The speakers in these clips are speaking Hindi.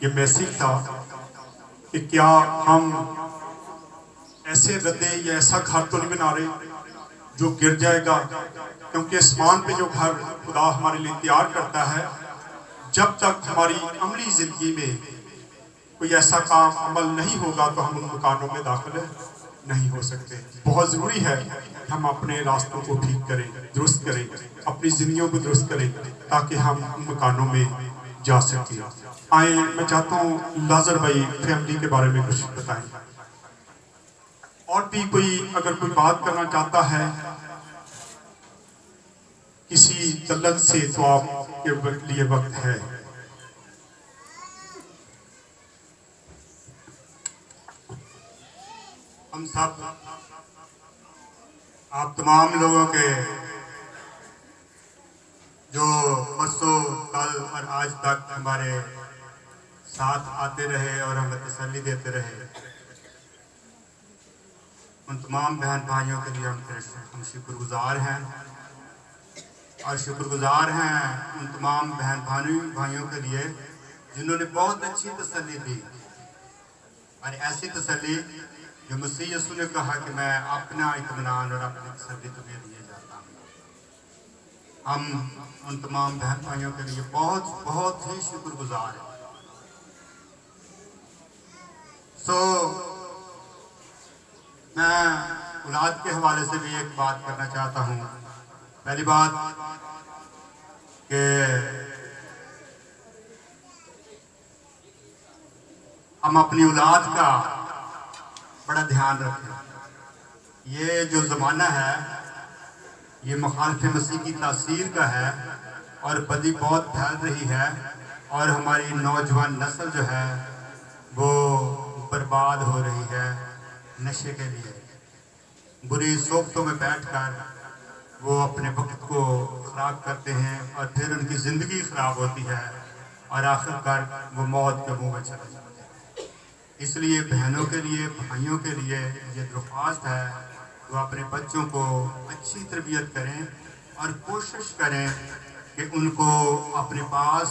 ये मैसेज था कि क्या हम ऐसे रद्दे या ऐसा घर तो नहीं बना रहे जो गिर जाएगा, क्योंकि आसमान पे जो घर खुदा हमारे लिए तैयार करता है, जब तक हमारी अमली जिंदगी में कोई ऐसा काम अमल नहीं होगा तो हम उन मकानों में दाखिल नहीं हो सकते। बहुत ज़रूरी है हम अपने रास्तों को ठीक करें, दुरुस्त करें, अपनी जिंदगियों को दुरुस्त करें ताकि हम उन मकानों में जा सकें। आए, मैं चाहता हूँ लाजर भाई फैमिली के बारे में कुछ बताएं। और भी कोई अगर कोई बात करना चाहता है किसी तलक से तो आपके लिए वक्त है। हम सब, आप तमाम लोगों के जो परसों कल और आज तक हमारे साथ आते रहे और हमें तसल्ली देते रहे, उन तमाम बहन भाइयों के लिए हम शुक्रगुजार हैं। और शुक्रगुजार हैं उन तमाम बहन भाइयों के लिए जिन्होंने बहुत अच्छी तसल्ली दी, और ऐसी तसल्ली जो मसीह यीशु ने कहा कि मैं अपना इत्मीनान और अपनी तसल्ली तुम्हें दिए जाता हूँ। हम उन तमाम बहन भाइयों के लिए बहुत बहुत ही शुक्रगुजार हैं। मैं औलाद के हवाले से भी एक बात करना चाहता हूँ। पहली बात कि हम अपनी औलाद का बड़ा ध्यान रखें। ये जो ज़माना है ये मुखालिफ मसीह की तासीर का है और बदी बहुत फैल रही है, और हमारी नौजवान नस्ल जो है वो बर्बाद हो रही है नशे के लिए। बुरी सोबतों में बैठकर वो अपने वक्त को ख़राब करते हैं और फिर उनकी ज़िंदगी ख़राब होती है और आखिरकार वो मौत के मुंह में चले जाते हैं। इसलिए बहनों के लिए, भाइयों के लिए ये दरख्वास्त है वो अपने बच्चों को अच्छी तरबियत करें और कोशिश करें कि उनको अपने पास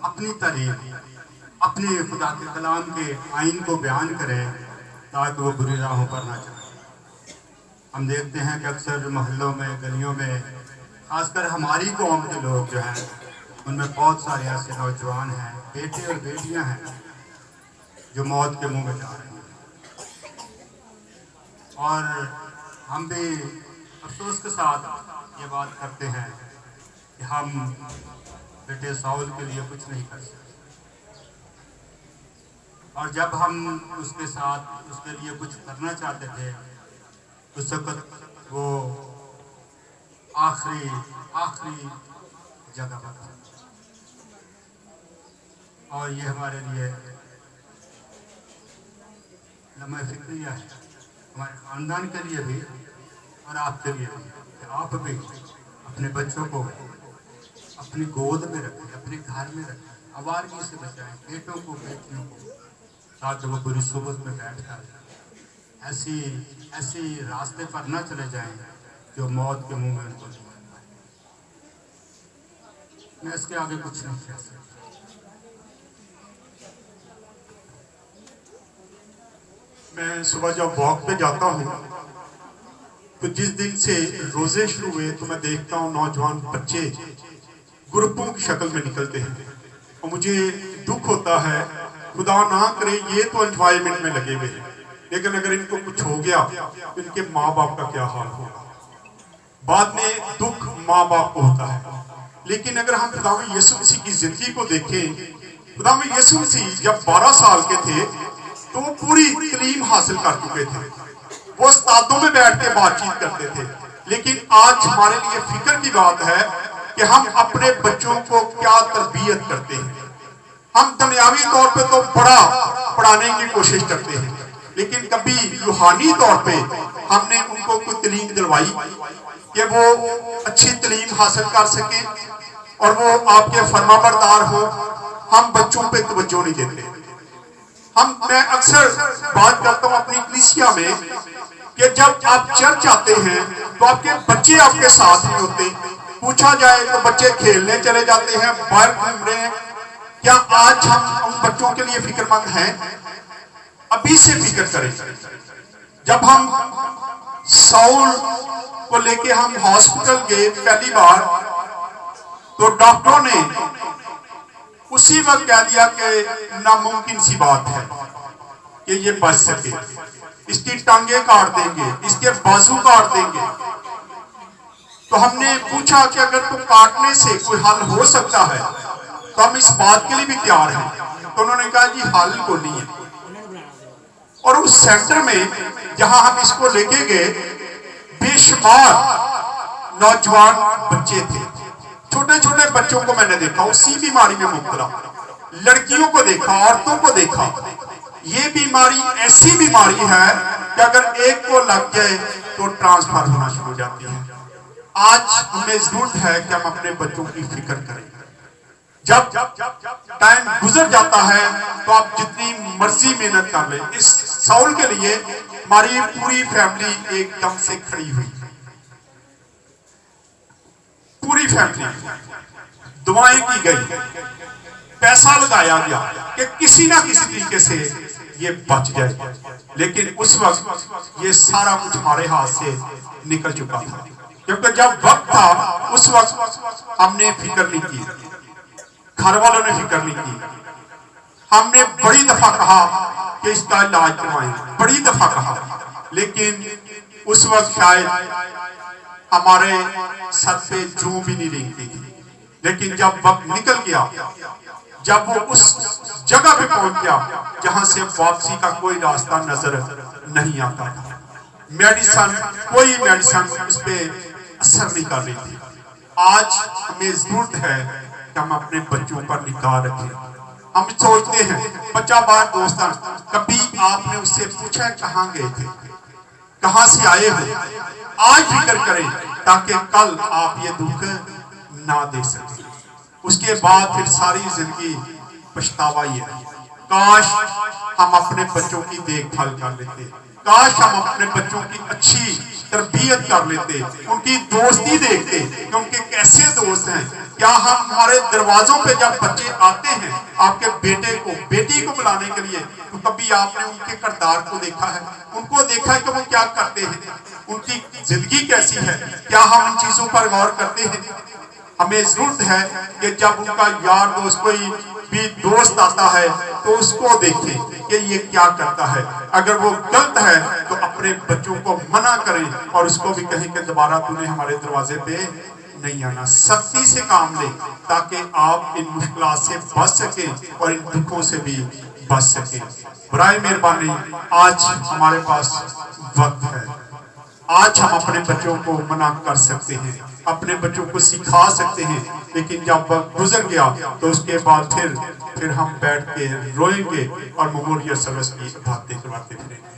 अपनी तारीफ, अपने खुदा के कलाम के आइन को बयान करें ताकि वो बुरी राहों पर ना चलें। हम देखते हैं कि अक्सर मोहल्लों में, गलियों में, खासकर हमारी कौम के लोग जो हैं उनमें बहुत सारे ऐसे नौजवान हैं, बेटे और बेटियां हैं जो मौत के मुंह में जा रहे हैं। और हम भी अफसोस के साथ ये बात करते हैं कि हम बेटे साउल के लिए कुछ नहीं कर सकते, और जब हम उसके साथ उसके लिए कुछ करना चाहते थे उस वक्त वो आखिरी जगह पर था। और ये हमारे लिए लम्हा फिक्रिया है, हमारे ख़ानदान के लिए भी और आपके लिए भी, कि आप भी अपने बच्चों को अपनी गोद में रखें, अपने घर में रखें, आवारगी से बचाएं बेटों को, बेटियों को, ताकि वो बुरी सोबत में बैठकर ऐसी रास्ते पर न चले जाएं जो मौत के मुंह में उनको ले पाए। मैं इसके आगे कुछ नहीं कह सकता। मैं सुबह जब वॉक पे जाता हूँ तो जिस दिन से रोजे शुरू हुए तो मैं देखता हूँ नौजवान बच्चे ग्रुपों की शक्ल में निकलते हैं, और मुझे दुख होता है, खुदा ना करे ये तो एंजॉयमेंट में लगे हुए हैं, लेकिन अगर इनको कुछ हो गया तो इनके माँ बाप का क्या हाल होगा। बाद में दुख माँ बाप को होता है। लेकिन अगर हम खुदा में यीशु मसीह की जिंदगी को देखें, खुदा में यीशु मसीह जब 12 साल के थे तो वो पूरी तालीम हासिल कर चुके थे, वो उस्तादों में बैठ के बातचीत करते थे। लेकिन आज हमारे लिए फिक्र की बात है कि हम अपने बच्चों को क्या तरबियत करते हैं। हम दुनियावी तौर पे तो बड़ा पढ़ाने की कोशिश करते हैं, लेकिन कभी रूहानी तौर पे हमने उनको कोई तालीम दिलवाई कि वो अच्छी तालीम हासिल कर सके और वो आपके फरमाबरदार हो। हम बच्चों पे तवज्जो नहीं देते। मैं अक्सर बात करता हूँ अपनी कलीसिया में कि जब आप चर्च आते हैं तो आपके बच्चे आपके साथ नहीं होते, पूछा जाए तो बच्चे खेलने चले जाते हैं, बाहर घूम रहे हैं। क्या आज हम उन बच्चों के लिए फिक्रमंद हैं? अभी से फिक्र करें। जब हम साउल को लेके हम हॉस्पिटल गए पहली बार, तो डॉक्टरों ने उसी वक्त कह दिया कि नामुमकिन सी बात है कि ये बच सके, इसकी टांगे काट देंगे, इसके बाजू काट देंगे। तो हमने पूछा कि अगर तो काटने से कोई हल हो सकता है तो हम इस बात के लिए भी तैयार हैं। तो उन्होंने कहा जी हल को नहीं है। और उस सेंटर में जहां हम इसको लेके गए, बेशुमार नौजवान बच्चे थे, छोटे छोटे बच्चों को मैंने देखा उसी बीमारी में मुब्तला, लड़कियों को देखा, औरतों को देखा। ये बीमारी ऐसी बीमारी है कि अगर एक को लग जाए तो ट्रांसफर होना शुरू हो जाती है। आज हमें जरूरत है कि हम अपने बच्चों की फिक्र करें। जब टाइम गुजर जाता है तो आप जितनी मर्जी मेहनत कर लें। इस साउल के लिए हमारी पूरी फैमिली एकदम से खड़ी हुई, पूरी फैमिली, दुआएं की गई, पैसा लगाया गया कि किसी ना किसी तरीके से ये बच जाए। लेकिन उस वक्त ये सारा कुछ हमारे हाथ से निकल चुका था, क्योंकि जब वक्त था उस वक्त हमने फिक्र नहीं की, घर वालों ने फिक्र नहीं की। हमने बड़ी दफा कहा कि इसका इलाज करवाएं, बड़ी दफा कहा, लेकिन उस वक्त शायद हमारे सर पे जूं भी नहीं रेंगती थी। लेकिन जब वक्त निकल गया, जब वो उस जगह पे पहुंच गया जहां से वापसी का कोई रास्ता नजर नहीं आता था, मेडिसिन, कोई मेडिसिन उस पे असर नहीं कर रही थी। आज हमें जरूरत है कि हम अपने बच्चों पर निगाह रखें। हम सोचते हैं बच्चा बाहर दोस्तान, कभी आपने उससे पूछा कहां गए थे, कहां से आए हो? आज फिक्र करें ताकि कल आप ये दुख ना दे सके। उसके बाद फिर सारी जिंदगी पछतावा ही है। काश हम अपने बच्चों की देखभाल कर लेते, काश हम अपने बच्चों की अच्छी तरबियत कर लेते, उनकी दोस्ती देखते कि उनके कैसे दोस्त हैं। क्या हम हमारे दरवाजों पे जब बच्चे आते हैं आपके बेटे को, बेटी को बुलाने के लिए, तो कभी आपने उनके किरदार को देखा है? उनको देखा है कि वो क्या करते हैं, उनकी जिंदगी कैसी है? क्या हम इन चीजों पर गौर करते हैं? हमें जरूरत है कि जब उनका यार दोस्त, कोई भी दोस्त आता है, तो उसको देखें कि ये क्या करता है। अगर वो गलत है तो अपने बच्चों को मना करें और उसको भी कहें कि दोबारा तूने हमारे दरवाजे पे नहीं आना। सख्ती से काम लें ताकि आप इन मुश्किलात से बच सकें और इन दुखों से भी बच सकें। बराए मेहरबानी, आज हमारे पास वक्त है, आज हम अपने बच्चों को मना कर सकते हैं, अपने बच्चों को सिखा सकते हैं। लेकिन जब वक्त गुजर गया तो उसके बाद फिर हम बैठ के रोएंगे और मेमोरियल सर्विस की बातें करवाते फिरेंगे।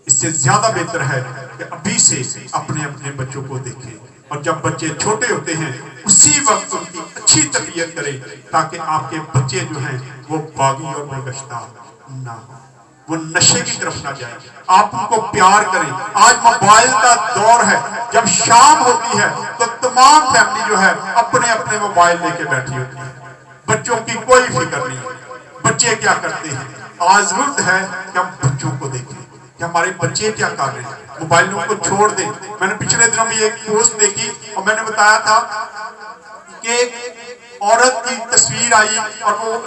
इससे ज्यादा बेहतर है कि अभी से अपने अपने बच्चों को देखें, और जब बच्चे छोटे होते हैं उसी वक्त उनकी अच्छी तरबियत करें ताकि आपके बच्चे जो हैं वो बागी और बेगश्ता ना हो, वो नशे की तरफ ना जाए। आप उनको प्यार करें। आज मोबाइल का दौर है, जब शाम होती है तो तमाम फैमिली जो है अपने अपने मोबाइल लेके बैठी होती है, बच्चों की कोई फिक्र नहीं है बच्चे क्या करते हैं। आज जरूरत है कि हम बच्चों को देखें कि हमारे बच्चे क्या कर रहे हैं, मोबाइलों को छोड़ दें। मैंने पिछले दिनों भी एक पोस्ट देखी और मैंने बताया था कि औरत की तस्वीर आई और वो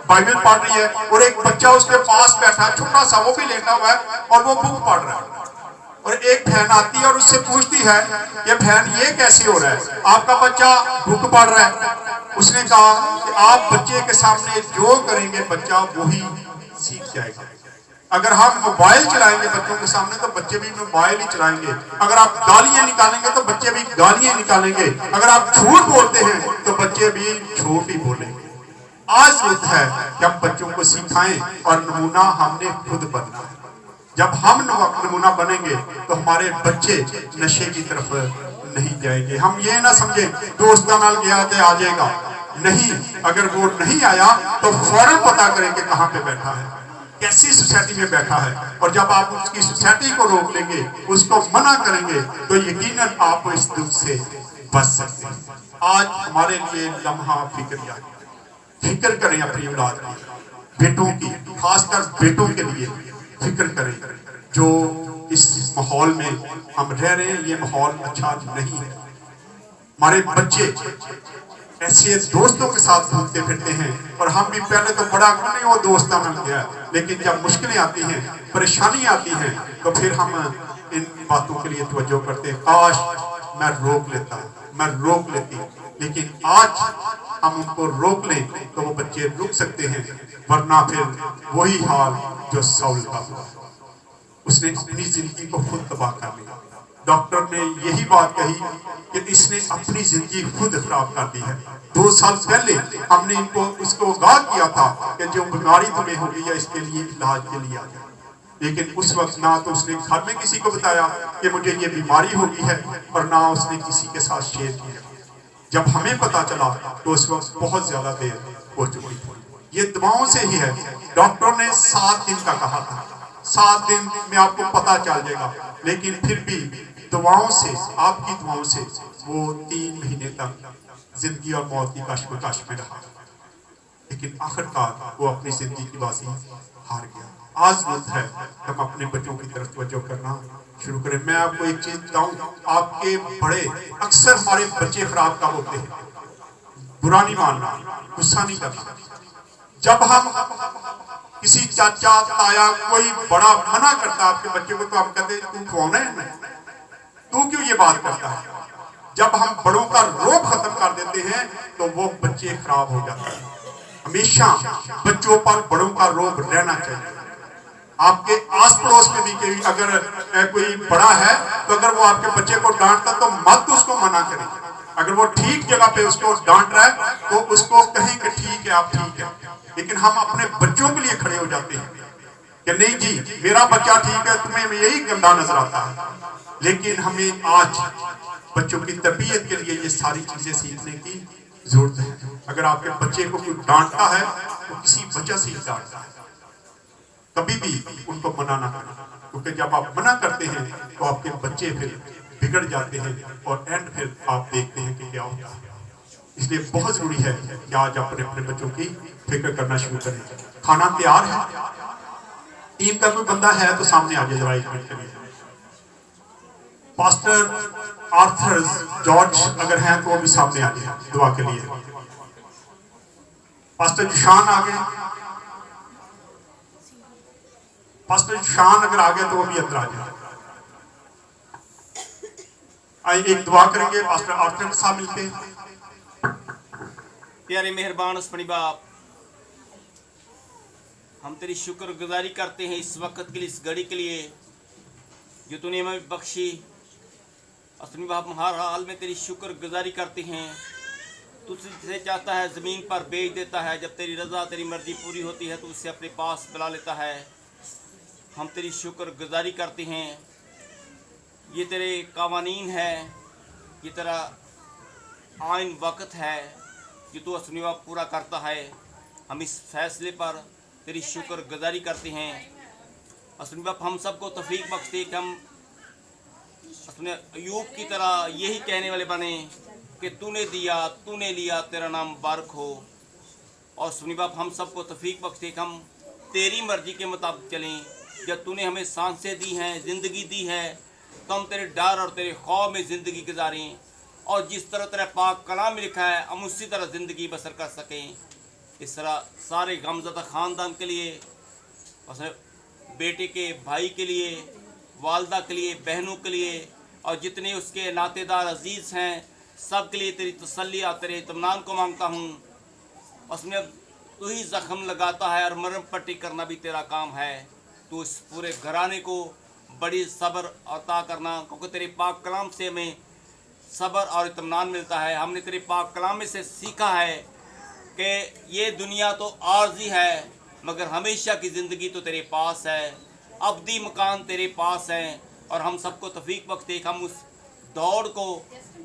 बाइबल पढ़ रही है और एक बच्चा उसके पास बैठा, छोटा सा, वो भी लेटा हुआ है और वो बुक पढ़ रहा है। और एक बहन आती है और उससे पूछती है, ये बहन ये कैसे हो रहा है, आपका बच्चा बुक पढ़ रहा है। उसने कहा कि आप बच्चे के सामने जो करेंगे बच्चा वही सीख जाएगा। अगर हम मोबाइल चलाएंगे बच्चों के सामने तो बच्चे भी मोबाइल ही चलाएंगे। अगर आप गालियां निकालेंगे तो बच्चे भी गालियां निकालेंगे। अगर आप झूठ बोलते हैं तो बच्चे भी झूठ ही बोलेंगे। आज जरूरत है कि हम बच्चों को सिखाएं और नमूना हमने खुद बनना है। जब हम नमूना बनेंगे तो हमारे बच्चे नशे की तरफ नहीं जाएंगे। हम ये ना समझे दोस्तों नाल गया तो आ जाएगा, नहीं, अगर वो नहीं आया तो फौरन पता करें कि कहाँ पे बैठा है, कैसी सोसाइटी में बैठा है। और जब आप उसकी सोसाइटी को रोक लेंगे, उसको मना करेंगे, तो यकीनन आप इस दुख से बच सकते हैं। आज हमारे लिए लम्हा फिक्रिया, फिक्र करें अपनी औलाद की, बेटों की, खासकर बेटों के लिए फिक्र करें। जो इस माहौल में हम रह रहे हैं, ये माहौल अच्छा नहीं है। हमारे बच्चे ऐसे दोस्तों के साथ घूमते फिरते हैं, और हम भी पहले तो बड़ा नहीं वो दोस्ता बन गया, लेकिन जब मुश्किलें आती हैं, परेशानी आती हैं, तो फिर हम इन बातों के लिए तवज्जो करते हैं। काश मैं रोक लेता, मैं रोक लेती, लेकिन आज हम उनको रोक लें तो वो बच्चे रुक सकते हैं, वरना फिर वही हाल जो साउल का हुआ, उसने अपनी जिंदगी को खुद तबाह कर लिया। डॉक्टर ने यही बात कही कि इसने अपनी जिंदगी खुद खराब कर दी है। 2 साल पहले हमने इनको इसको आगाह किया था कि जो बीमारी तुम्हें होगी या इसके लिए इलाज के लिए आ जाए, लेकिन उस वक्त ना तो उसने घर में किसी को बताया कि मुझे ये बीमारी होगी है, और ना उसने किसी के साथ शेयर किया। जब हमें पता चला तो उस वक्त बहुत ज्यादा देर हो चुकी थी। ये दवाओं से ही है। डॉक्टर ने 7 दिन का कहा था, 7 दिन में आपको पता चल जाएगा, लेकिन फिर भी दवाओं से, आपकी दवाओं से वो 3 महीने तक जिंदगी और मौत की कश्मकश में रहा, लेकिन आखिरकार वो अपनी जिंदगी की बाजी हार गया। आज जरूरत है हम अपने बच्चों की तरफ तवज्जो करना शुरू करें। मैं आपको एक चीज बताऊं, आपके बड़े अक्सर हमारे बच्चे खराब का होते हैं, बुरा नहीं मानना, गुस्सा नहीं करना। जब हम किसी चाचा ताया कोई बड़ा मना करता आपके बच्चे को, तो हम कहते तू कौन है, तू क्यों ये बात करता है। जब हम बड़ों का रोब खत्म कर देते हैं तो वो बच्चे खराब हो जाते हैं। हमेशा बच्चों पर बड़ों का रोब रहना चाहिए। आपके आस पड़ोस में भी कोई अगर कोई बड़ा है, तो अगर वो आपके बच्चे को डांटता तो मत उसको मना करें। अगर वो ठीक जगह पे उसको डांट रहा है तो उसको कहें कि ठीक है, आप ठीक है। लेकिन हम अपने बच्चों के लिए खड़े हो जाते हैं कि नहीं जी मेरा बच्चा ठीक है, तुम्हें यही गंदा नजर आता है। लेकिन हमें आज बच्चों की तरबियत के लिए ये सारी चीजें सीखने की जरूरत है। अगर आपके बच्चे को कोई डांटता है तो किसी वजह से ही डांटता है, कभी भी उनको मना ना करें, क्योंकि जब आप मना करते हैं तो आपके बच्चे फिर बिगड़ जाते हैं, और एंड फिर आप देखते हैं कि क्या होता है। इसलिए बहुत जरूरी है कि आज अपने अपने बच्चों की फिक्र करना शुरू करें। खाना तैयार है, टीम का कोई बंदा है तो सामने आ जाए जरा 1 मिनट के लिए। पास्टर आर्थर जॉर्ज अगर हैं तो वो भी सामने आ जाए दुआ के लिए। पास्टर जुशान आ गए, पास्टर जुशान अगर आ गए तो वो भी अंदर आ जाए। आइए एक दुआ करेंगे पास्टर आर्थर के साथ मिलके। प्यारे मेहरबान अस्पनी बाप, हम तेरी शुक्रगुजारी करते हैं इस वक्त के लिए, इस घड़ी के लिए जो तूने हमें बख्शी। अस्पनी बाप, हम हर हाल में तेरी शुक्रगुजारी करते हैं। तुझसे चाहता है ज़मीन पर बेच देता है, जब तेरी रज़ा तेरी मर्जी पूरी होती है तो उससे अपने पास बुला लेता है। हम तेरी शुक्रगुजारी करते हैं। ये तेरे कावानीन है, ये तेरा आइन वक्त है जो तू अस्पनी बाप पूरा करता है। हम इस फैसले पर तेरी शुक्रगुजारी करते हैं। अस्पनी बाप, हम सबको तौफीक बख्शे कि हम अपने अयूब की तरह यही कहने वाले बने कि तूने दिया तूने लिया, तेरा नाम मुबारक हो। और सुनी बाप, हम सबको तौफीक बख्शे कि हम तेरी मर्जी के मुताबिक चलें। जब तूने हमें सांसें दी हैं, ज़िंदगी दी है, तो हम तेरे डर और तेरे खौफ में ज़िंदगी गुजारें, और जिस तरह तेरा पाक कलाम में लिखा है हम उसी तरह ज़िंदगी बसर कर सकें। इस तरह सारे गमज़दा ख़ानदान के लिए, बेटे के भाई के लिए, वालदा के लिए, बहनों के लिए, और जितने उसके नातेदार अजीज़ हैं सब के लिए तेरी तसल्ली और तेरे इत्मीनान को मांगता हूँ। उसमें तू ही ज़ख्म लगाता है और मरहम पट्टी करना भी तेरा काम है। तू इस पूरे घराने को बड़ी सब्र अता करना, क्योंकि तेरे पाक कलाम से हमें सब्र और इत्मीनान मिलता है। हमने तेरे पाक कलाम में से सीखा है कि ये दुनिया तो आर्जी है, मगर हमेशा की ज़िंदगी तो तेरे पास है, अबदी मकान तेरे पास है। और हम सबको तौफीक बख्शे कि हम उस दौड़ को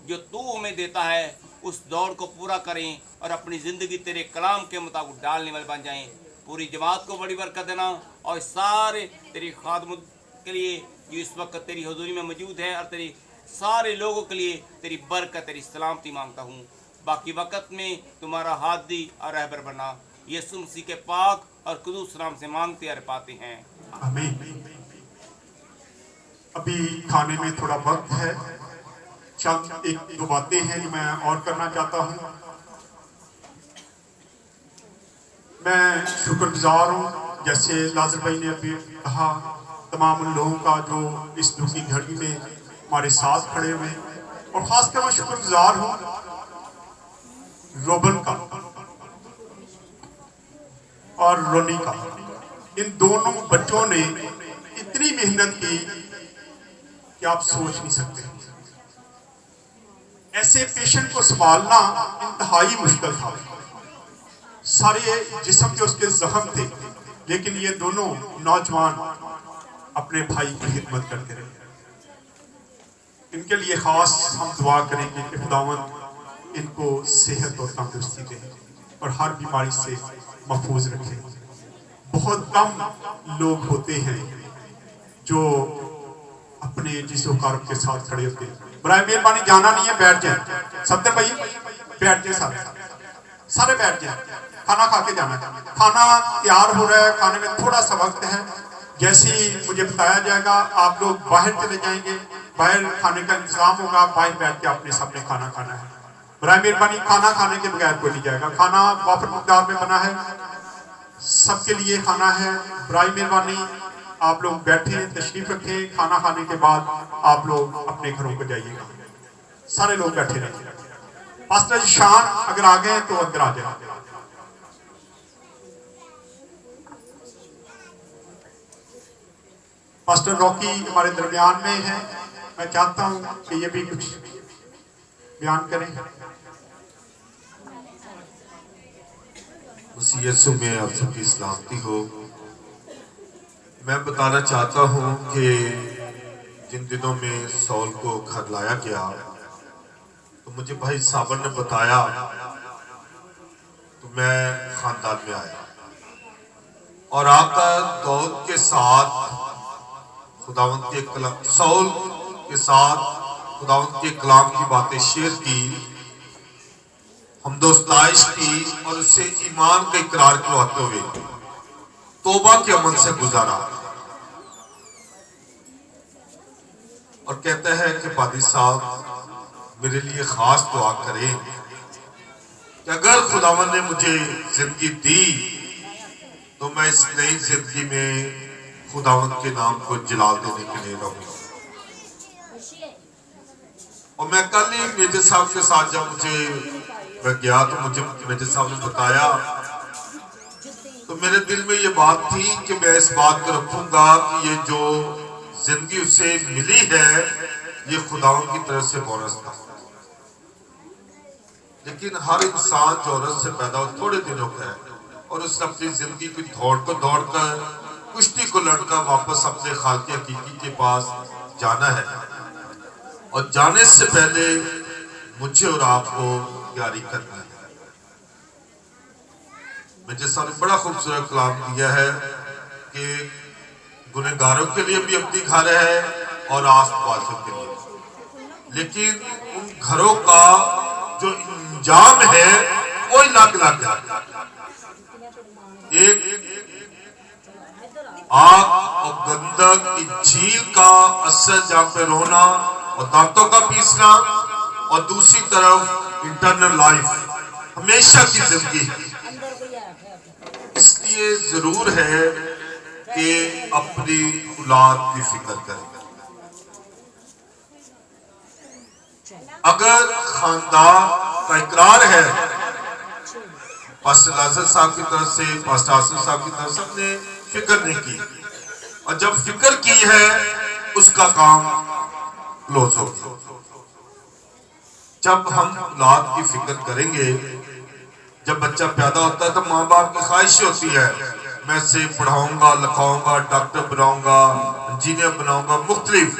जो तू हमें देता है उस दौड़ को पूरा करें और अपनी ज़िंदगी तेरे कलाम के मुताबिक डालने वाले बन जाएं। पूरी जमात को बड़ी बरकत देना, और सारे तेरी खादमत के लिए जो इस वक्त तेरी हुजूरी में मौजूद है और तेरी सारे लोगों के लिए तेरी बरकत, तेरी सलामती मांगता हूँ। बाकी वक़्त में तुम्हारा हादी और रहबर बना, यीशु मसीह के पाक और कुदूस नाम से मांगते और पाते हैं। आमीन। अभी खाने में थोड़ा वक्त है, चंद एक दो बातें हैं जो मैं और करना चाहता हूँ। मैं शुक्रगुजार हूँ, जैसे लाजर भाई ने अभी कहा, तमाम उन लोगों का जो इस दुखी घड़ी में हमारे साथ खड़े हुए, और खासकर मैं शुक्रगुजार हूँ रोबन का और रोनी का। इन दोनों बच्चों ने इतनी मेहनत की कि आप सोच नहीं सकते। ऐसे पेशेंट को संभालना इंतहाई मुश्किल था। सारे जिस्म के उसके जख्म थे, लेकिन ये दोनों नौजवान अपने भाई की खिदमत करते रहे। इनके लिए खास हम दुआ करेंगे कि खुदावंद इनको सेहत और तंदुरुस्ती दे और हर बीमारी से महफूज रखे। बहुत कम लोग होते हैं जो अपने जिसो कारब के साथ खड़े होते हैं। बराए मेहरबानी जाना नहीं है, बैठ जाए। सफदर भाई बैठ जाए, सारे बैठ जाए, खाना खा के जाना। खाना तैयार हो रहा है, खाने में थोड़ा सा वक्त है। जैसे ही मुझे बताया जाएगा आप लोग बाहर चले जाएंगे, बाहर खाने का इंतजाम होगा, बाहर बैठ के आपने सबने खाना खाना है। बराए मेहरबानी खाना खाने के बगैर कोई नहीं जाएगा। खाना वाफर मकदार में बना है, सबके लिए खाना है। बराए मेहरबानी आप लोग बैठे, तशरीफ रखें। खाना खाने के बाद आप लोग अपने घरों को जाइएगा। सारे लोग बैठे रहेंगे। पास्टर शान अगर आ गए तो अंदर आ जाए। पास्टर रॉकी हमारे दरमियान में है, मैं चाहता हूं कि ये भी कुछ बयान करें। उस यीशु में आप सबकी सलामती हो। मैं बताना चाहता हूं कि जिन दिनों में सौल को घर लाया गया तो मुझे भाई साबर ने बताया, तो मैं खानदान में आया और आकर दाऊद के साथ खुदावंत के कलाम, सौल के साथ खुदावंत के कलाम की बातें शेयर की, हमदोस्ताइश की और उससे ईमान का इकरार करवाते हुए तौबा के अमल से गुजारा। और कहता है कि पादी साहब मेरे लिए खास दुआ करें कि अगर खुदावन ने मुझे जिंदगी दी तो मैं इस नई जिंदगी में खुदावन के नाम को जलाल देने के लिए रहूंगा। और मैं कल ही मेजर साहब के साथ जब मैं गया तो मुझे मेजर साहब ने बताया, तो मेरे दिल में ये बात थी कि मैं इस बात को रखूंगा कि ये जो जिंदगी उसे मिली है ये खुदावन की तरफ से बोनस था। लेकिन हर इंसान जो औरत से पैदा हो थोड़े दिनों का है और उसने अपनी जिंदगी की दौड़कर कुश्ती को लड़कर वापस अपने खालिक हकीकी के पास जाना है। और जाने से पहले मुझे और आपको तैयारी करनी है। मुझे सारे बड़ा खूबसूरत कलाम दिया है कि गुनहगारों के लिए भी अपनी घर है और आस पास के लिए, लेकिन उन घरों का जो इंजाम है वो अलग अलग है। एक आग और गंधक की झील का असर जहाँ पे रोना और दांतों का पीसना, और दूसरी तरफ इंटरनल लाइफ, हमेशा की जिंदगी है। इसलिए जरूर है कि अपनी औलाद की फिक्र करें। अगर खानदान का इकरार है, पास्टर लाजर साहब की तरफ से, पास्टर आसिफ साहब की तरफ से, हमने फिक्र नहीं की, और जब फिक्र की है उसका काम क्लोज हो गया। जब हम औलाद की फिक्र करेंगे, जब बच्चा पैदा होता है तो माँ बाप की ख्वाहिश होती है मैं इसे पढ़ाऊंगा, लिखाऊंगा, डॉक्टर बनाऊंगा, इंजीनियर बनाऊंगा, मुख्तलिफ।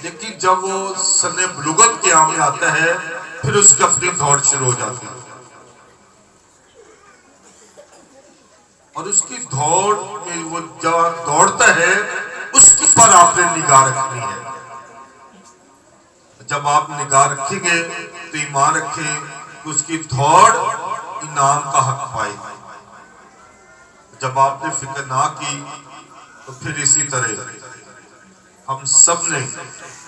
लेकिन जब वो सने बुलुगत के आम में आता है फिर उसकी अपनी दौड़ शुरू हो जाती है, और उसकी दौड़ में वो जब दौड़ता है उसके पर आपने निगाह रखनी है। जब आप निगाह रखेंगे तो ईमान रखें कि उसकी दौड़ इनाम का हक पाएगी। जब आपने फिक्र ना की तो फिर इसी तरह हम सब ने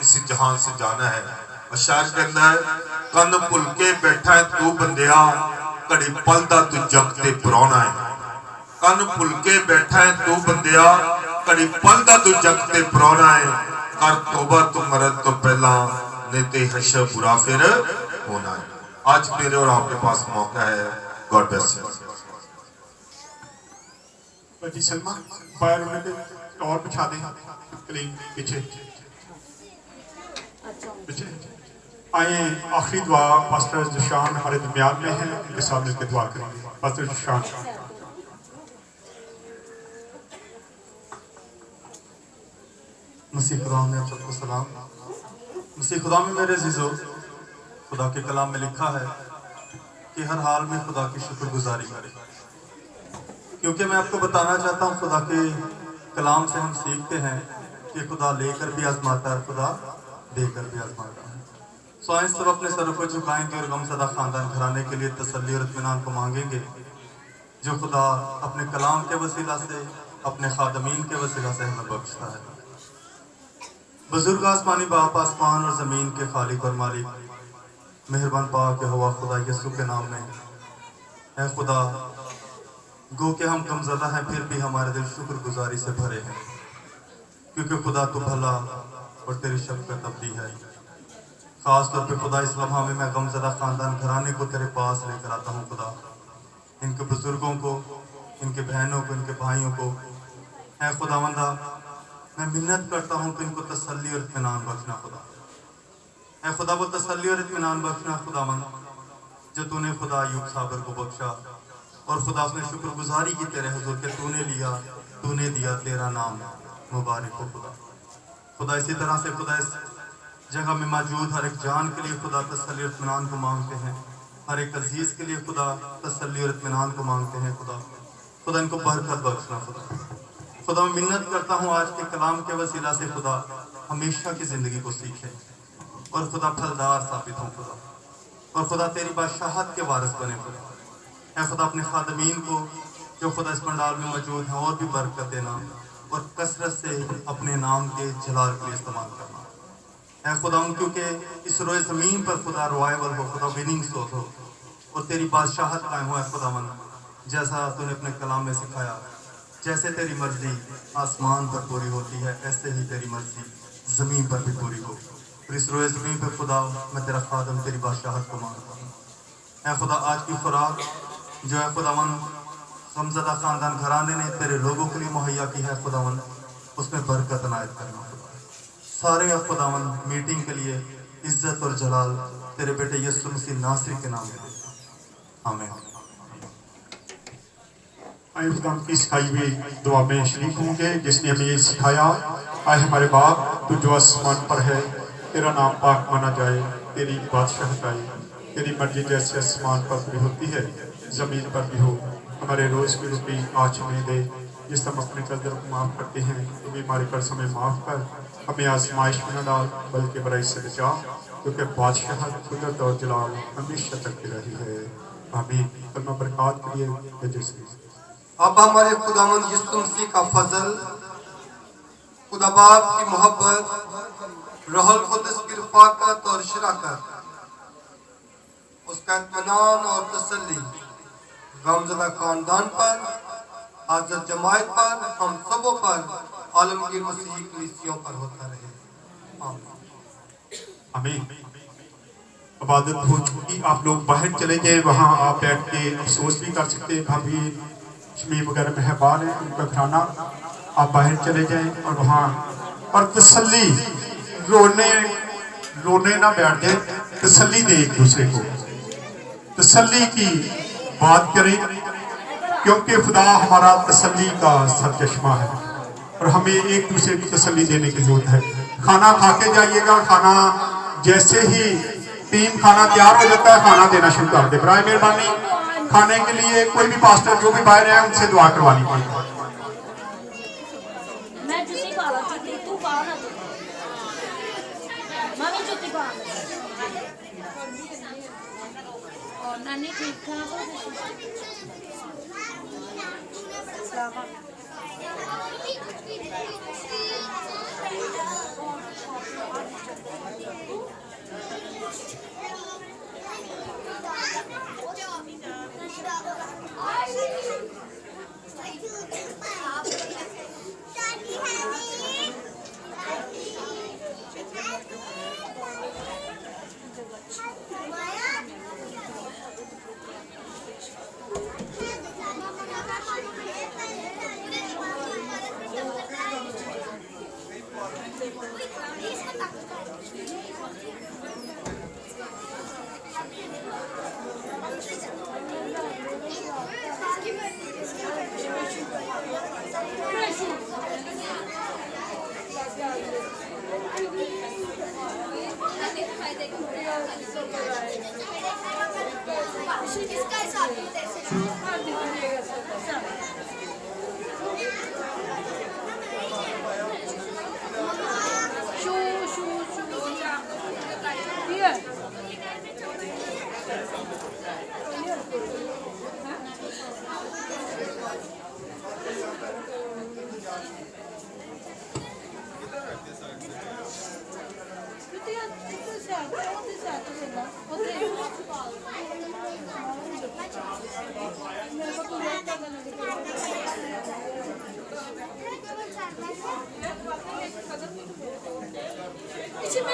इसी जहां से जाना है। अशार कहता है कन भुल के बैठा है तू बंदिया, घड़ी पल दा तू जग ते पराउणा है। कन भुल के बैठा है तू बंदिया, घड़ी पल दा तू जग ते पराउणा है। कर तौबा तू मरद तो पहला, नहीं ते हशर बुरा फिर होना है। आज मेरे और आपके पास मौका है। God bless you. जी सलमा बाहर और बिछा दें क्लीन पीछे पीछे आए। आखिरी दुआ पास्टर जुशान हमारे दरमियान में है, उनके साथ मिलकर दुआ करेंगे। पास्टर जुशान। मसीह खुदा में आप सबको सलाम। मसीह खुदा में मेरे अज़ीज़ों, खुदा के कलाम में लिखा है कि हर हाल में खुदा की शुक्रगुजारी करें, क्योंकि मैं आपको बताना चाहता हूँ खुदा के कलाम से हम सीखते हैं कि खुदा लेकर भी आजमाता है, खुदा देकर भी आजमाता है। सो आइए सब अपने सरों को झुकाएंगे और गमज़दा ख़ानदान घराने के लिए तसल्ली और इत्मीनान को मांगेंगे, जो खुदा अपने कलाम के वसीला से, अपने खादमीन के वसीला से हमें बख्शता है। बुजुर्ग आसमानी बाप, आसमान और ज़मीन के खालिक और मालिक, मेहरबान पाक हवा खुदा यसू के नाम में, है खुदा गो के हम गमज़दा हैं फिर भी हमारे दिल शुक्रगुजारी से भरे हैं, क्योंकि खुदा तो भला और तेरी शफ़क़त अबदी है। ख़ास तौर पे खुदा इस लम्हा में मैं गमज़दा ख़ानदान घराने को तेरे पास लेकर आता हूँ। खुदा इनके बुज़ुर्गों को, इनके बहनों को, इनके भाइयों को, है खुदावंदा मैं मिन्नत करता हूँ कि इनको तसल्ली और इत्मीनान बख्शना। खुदा है खुदा वो तसल्ली और इत्मीनान बख्शना खुदावंद, जो तूने खुदा अय्यूब साबर को बख्शा और खुदा उसने शुक्रगुजारी की तेरे हुजूर के, तूने लिया, तूने दिया, तेरा नाम मुबारक हो। खुदा खुदा इसी तरह से खुदा इस जगह में मौजूद हर एक जान के लिए खुदा तसल्ली और इत्मीनान को मांगते हैं। हर एक अजीज़ के लिए खुदा तसल्ली और इत्मीनान को मांगते हैं। खुदा खुदा इनको बरकत बख्शना। खुदा मैं मिन्नत करता हूँ आज के कलाम के वसीला से खुदा हमेशा की ज़िंदगी को सीखें और खुदा फलदार साबित हों। खुदा और खुदा तेरी बादशाहत के वारिस बने। खुदा है खुदा अपने खादमीन को जो खुदा इस पंडाल में मौजूद हैं और भी बरकत देना और कसरत से अपने नाम के जलाल के लिए इस्तेमाल करना है खुदा, क्योंकि इस रोए ज़मीन पर खुदा रिवाइवल हो, खुदा विनिंग सोच हो और तेरी बादशाहत कायम हो। खुदावन जैसा तूने अपने कलाम में सिखाया, जैसे तेरी मर्जी आसमान पर पूरी होती है, ऐसे ही तेरी मर्जी ज़मीन पर भी पूरी हो। और इस रोए ज़मीन पर खुदा मैं तेरा खादम तेरी बादशाहत को मांगता हूँ। है खुदा आज की खुराक जो है खुदावन गमज़दा ख़ानदान घराने ने तेरे लोगों के लिए मुहैया की है, खुदावन उसमें बरकत अनायत करना। खुदा सारे खुदावन मीटिंग के लिए इज्जत और जलाल तेरे बेटे यीशु मसीह नासरी के नाम में। आमीन। आए खुदा की सिखाई हुई दुआ में शरीक होंगे, जिसने हमें ये सिखाया। आए हमारे बाप, तू जो आसमान पर है, तेरा नाम पाक माना जाए, तेरी बादशाहत आए, तेरी मर्जी जैसे आसमान पर पूरी होती है ज़मीन पर भी हो। हमारे रोज़ की रोटी आज हमें दे, जिस हम अपने कर्ज़ों को माफ़ करते हैं, तो भी हमारे कर्ज हमें माफ़ कर, हमें आजमाइश में न डाल, बल्कि बुराई से बचा, क्योंकि बादशाहत, कुदरत और जलाल हमेशा तक की रही है। आमीन। कलमा बरकत के लिए जैसे अब हमारे खुदावंद यीशु मसीह का फजल, खुदा बाप की मोहब्बत, रूहुल कुद्दुस की रफ़ाकत और शराकत, उसका इत्मीनान और तसल्ली गमज़दा ख़ानदान पर, हाज़िर जमात पर, हम सबों पर, आलमगीर मसीही कलीसियों पर होता रहे। आमीन। आमीन। इबादत हो चुकी, आप लोग बाहर चले गए, वहाँ आप बैठ के अफसोस भी कर सकते हैं। भाभी शमीम वगैरह मेहमान है, उनका खाना, आप बाहर चले जाएं और वहाँ और तसल्ली, रोने ना बैठ जाए, तसल्ली दे एक दूसरे को, तसल्ली की बात करें, क्योंकि खुदा हमारा तसल्ली का सरचश्मा है और हमें एक दूसरे की तसल्ली देने की जरूरत है। खाना खा के जाइएगा, खाना जैसे ही टीम खाना तैयार हो जाता है, खाना देना शुरू कर दे। बराए मेहरबानी खाने के लिए कोई भी पास्टर जो भी बाहर है उनसे दुआ करवा लीजिए। मैं जुती पाला, तू पाला, मम्मी जुती पाला। नानी ठीक ठाक हो İçime